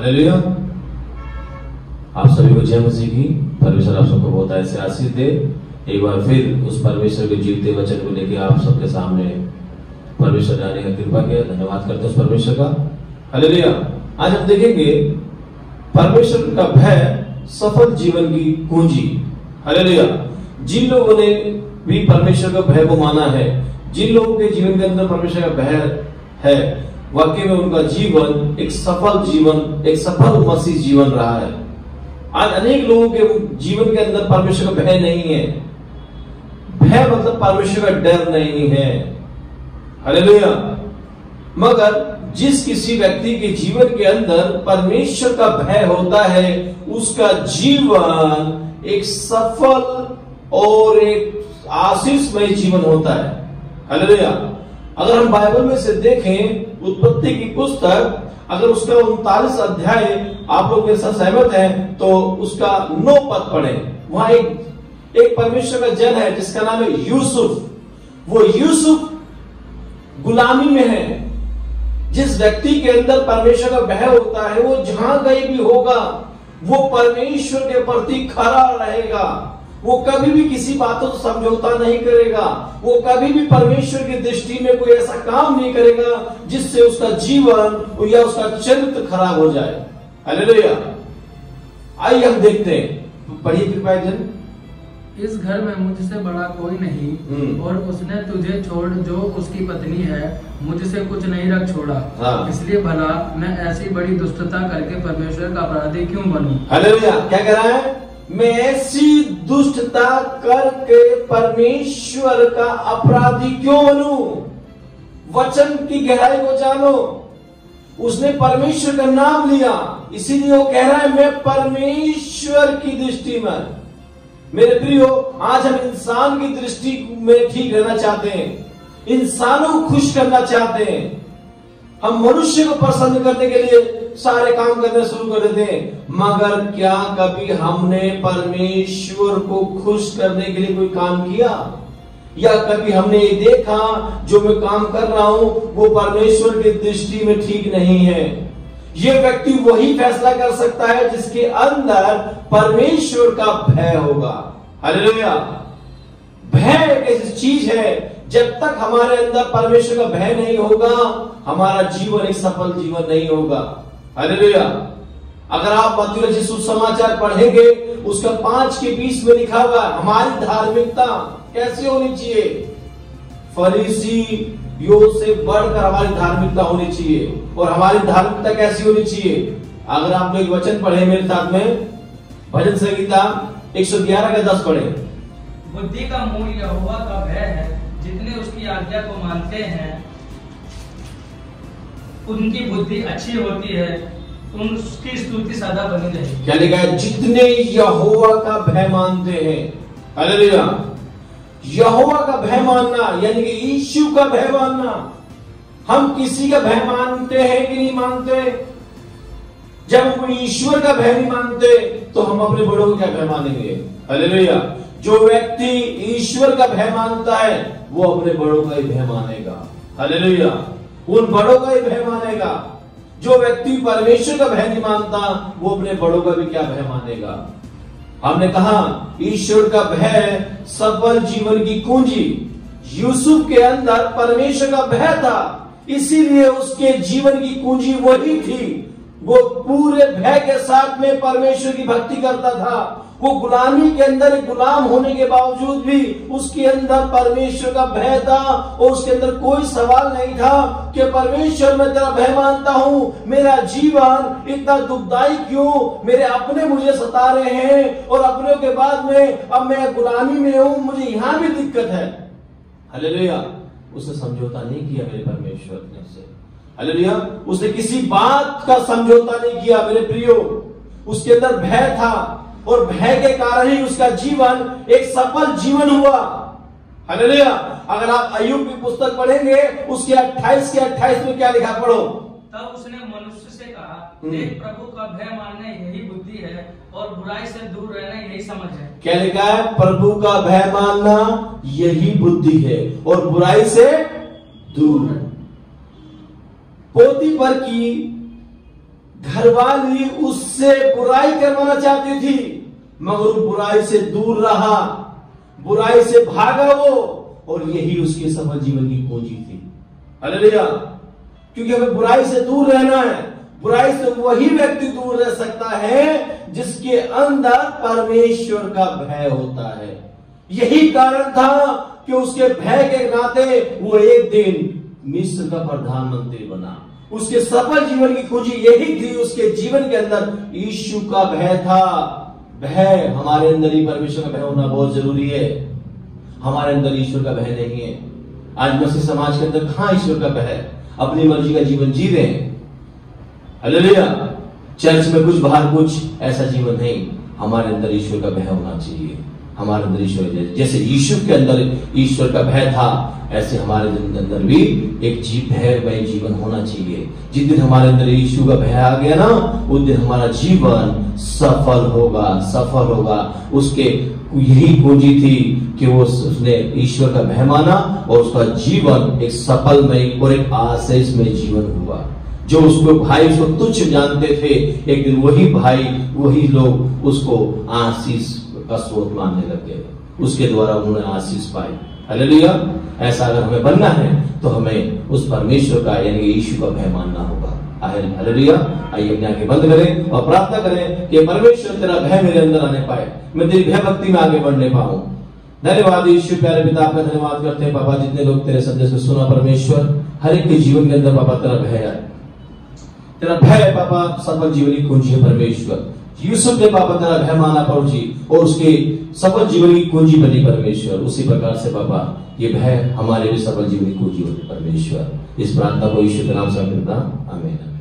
Hallelujah. आप सभी को जय मसीह की। परमेश्वर आप सबको बहुत ऐसे आशीष दे। एक बार फिर उस परमेश्वर के जीवते वचन को लेकर आप सबके सामने परमेश्वर ने आने का कृपा किया। धन्यवाद करते हैं उस परमेश्वर का। हालेलुया। आज हम देखेंगे परमेश्वर का भय सफल जीवन की कुंजी। हालेलुया। जिन लोगों ने भी परमेश्वर का भय को माना है, जिन लोगों के जीवन के अंदर परमेश्वर का भय है, वाकई में उनका जीवन एक सफल जीवन, एक सफल मसीह जीवन रहा है। आज अनेक लोगों के जीवन के अंदर परमेश्वर का भय नहीं है। भय मतलब परमेश्वर का डर नहीं है। हालेलुया। मगर जिस किसी व्यक्ति के जीवन के अंदर परमेश्वर का भय होता है, उसका जीवन एक सफल और एक आशीषमय जीवन होता है। हालेलुया। अगर हम बाइबल में से देखें, उत्पत्ति की पुस्तक, अगर उसका 39 अध्याय आप लोग मेरे साथ सहमत हैं तो उसका 9 पद पढ़ें। वहां एक परमेश्वर का जन है जिसका नाम है यूसुफ। वो यूसुफ गुलामी में है। जिस व्यक्ति के अंदर परमेश्वर का भय होता है, वो जहां कहीं भी होगा वो परमेश्वर के प्रति खड़ा रहेगा। वो कभी भी किसी बातों से समझौता नहीं करेगा। वो कभी भी परमेश्वर की दृष्टि में कोई ऐसा काम नहीं करेगा जिससे उसका जीवन या उसका चरित्र खराब हो जाए। हालेलुया। आइए हम देखते हैं। पढ़िए कृपया जन। इस घर में मुझसे बड़ा कोई नहीं, और उसने तुझे छोड़ जो उसकी पत्नी है मुझसे कुछ नहीं रख छोड़ा। हाँ। इसलिए भला मैं ऐसी बड़ी दुष्टता करके परमेश्वर का अपराधी क्यों बनूं? हालेलुया। क्या कह रहा है? मैं ऐसी दुष्टता करके परमेश्वर का अपराधी क्यों बनूं? वचन की गहराई को जानो। उसने परमेश्वर का नाम लिया, इसीलिए वो कह रहा है मैं परमेश्वर की दृष्टि में। मेरे प्रियो, आज हम इंसान की दृष्टि में ठीक रहना चाहते हैं, इंसानों को खुश करना चाहते हैं। हम मनुष्य को प्रसन्न करने के लिए सारे काम करने शुरू कर देते हैं, मगर क्या कभी हमने परमेश्वर को खुश करने के लिए कोई काम किया? या कभी हमने ये देखा जो मैं काम कर रहा हूं वो परमेश्वर की दृष्टि में ठीक नहीं है? ये व्यक्ति वही फैसला कर सकता है जिसके अंदर परमेश्वर का भय होगा। हालेलुया। भय एक ऐसी चीज है, जब तक हमारे अंदर परमेश्वर का भय नहीं होगा, हमारा जीवन एक सफल जीवन नहीं होगा। हालेलुया। अगर आप मत्ती रचित सुसमाचार पढ़ेंगे, उसका 5 के 20 में लिखा हुआ है हमारी धार्मिकता कैसी होनी चाहिए। फरीसियों से बढ़कर हमारी धार्मिकता होनी चाहिए। और हमारी धार्मिकता कैसी होनी चाहिए? अगर आप लोग वचन पढ़े मेरे साथ में, भजन संहिता 111 का 10 पढ़े। बुद्धि का मूल यहोवा का भय है, जितने उसकी आज्ञा को मानते हैं उनकी बुद्धि अच्छी होती है, उसकी स्तुति सदा बनी रहेगी। क्या लिखा है? जितने यहोवा का भय मानते हैं। हालेलुया। यहोवा का भय मानना यानी कि यीशु का भय मानना। हम किसी का भय मानते हैं कि नहीं मानते? जब हम ईश्वर का भय नहीं मानते तो हम अपने बड़ों को क्या भय मानेंगे? हालेलुया। जो व्यक्ति ईश्वर का भय मानता है वो अपने बड़ों का ही भय मानेगा। हालेलुया। उन बड़ों का ही भय मानेगा। जो व्यक्ति परमेश्वर का भय नहीं मानता वो अपने बड़ों का भी क्या भय मानेगा? हमने कहा ईश्वर का भय सफल जीवन की कुंजी। यूसुफ के अंदर परमेश्वर का भय था, इसीलिए उसके जीवन की कुंजी वही थी। वो पूरे भय के साथ में परमेश्वर की भक्ति करता था। वो गुलामी के अंदर एक गुलाम होने के बावजूद भी उसके अंदर परमेश्वर का भय था, और उसके अंदर कोई सवाल नहीं था कि परमेश्वर मैं तेरा भय मानता हूं, मेरा जीवन इतना दुखदाई क्यों, मेरे अपने मुझे सता रहे हैं और अपनों के बाद में अब मैं गुलामी में हूं, मुझे यहां भी दिक्कत है। हालेलुया। उसने समझौता नहीं किया मेरे परमेश्वर ने से। हालेलुया। उसने किसी बात का समझौता नहीं किया मेरे प्रियो। उसके अंदर भय था और भय के कारण ही उसका जीवन एक सफल जीवन हुआ। हालेलुया। अगर आप अय्यूब की पुस्तक पढ़ेंगे, उसके 28 के 28 में क्या लिखा, पढ़ो। तब उसने मनुष्य से कहा, देख प्रभु का भय मानना यही बुद्धि है और बुराई से दूर रहना यही समझ है। क्या लिखा है? प्रभु का भय मानना यही बुद्धि है और बुराई से दूर। पोतीफर की घरवाली उससे बुराई करवाना चाहती थी, मगर वो बुराई से दूर रहा, बुराई से भागा वो, और यही उसके सफल जीवन की कुंजी थी। हालेलुया। क्योंकि हमें बुराई से दूर रहना है। बुराई से वही व्यक्ति दूर रह सकता है जिसके अंदर परमेश्वर का भय होता है। यही कारण था कि उसके भय के नाते वो एक दिन मिस्र का प्रधानमंत्री बना। उसके सफल जीवन की कुंजी यही थी, उसके जीवन के अंदर यीशु का भय था। भय, हमारे अंदर ही परमेश्वर का भय होना बहुत जरूरी है। हमारे अंदर ईश्वर का भय नहीं है। आज मसीह समाज के अंदर कहां ईश्वर का भय है? अपनी मर्जी का जीवन जी रहे हैं। हालेलुया। चर्च में कुछ, बाहर कुछ, ऐसा जीवन नहीं। हमारे अंदर ईश्वर का भय होना चाहिए। हमारे अंदर ईश्वर, जैसे यीशु के अंदर ईश्वर का भय था, ऐसे हमारे अंदर भी एक भयमय जीवन होना चाहिए। जिस दिन हमारे अंदर यीशु का भय आ गया ना, उस दिन हमारा जीवन सफल होगा। उसके यही कुंजी थी कि उसने ईश्वर का भय माना और उसका जीवन एक सफलमय और एक आशीषमय जीवन हुआ। जो उसको भाई उसको तुच्छ जानते थे, एक दिन वही भाई, वही लोग उसको आशीष का स्रोत मानने लग गए। उसके द्वारा उन्होंने आशीष पाई। हालेलुया। ऐसा अगर हमें बनना है तो हमें उस परमेश्वर का यानी यीशु का भय मानना होगा। हालेलुया। आइए अपने आंखें बंद करें और प्रार्थना करें कि परमेश्वर तेरा भय मेरे अंदर आने पाए, मैं तेरी भय भक्ति में आगे बढ़ने पाऊं। धन्यवाद यीशु, प्यारे पिता, आपका धन्यवाद करते हैं पापा, जितने लोग तेरे संदेश को सुना परमेश्वर, हर एक के जीवन के अंदर पापा तेरा भय है। तेरा भय पापा सफल जीवन की कुंजी है परमेश्वर। यूसुफ ने पापा तेरा भय माना प्रभु जी, और उसके सफल जीवन की कुंजी बनी परमेश्वर। उसी प्रकार से पापा ये भय हमारे भी सफल जीवन की कुंजी होगी परमेश्वर। इस प्रार्थना को यीशु के नाम से करता, आमीन।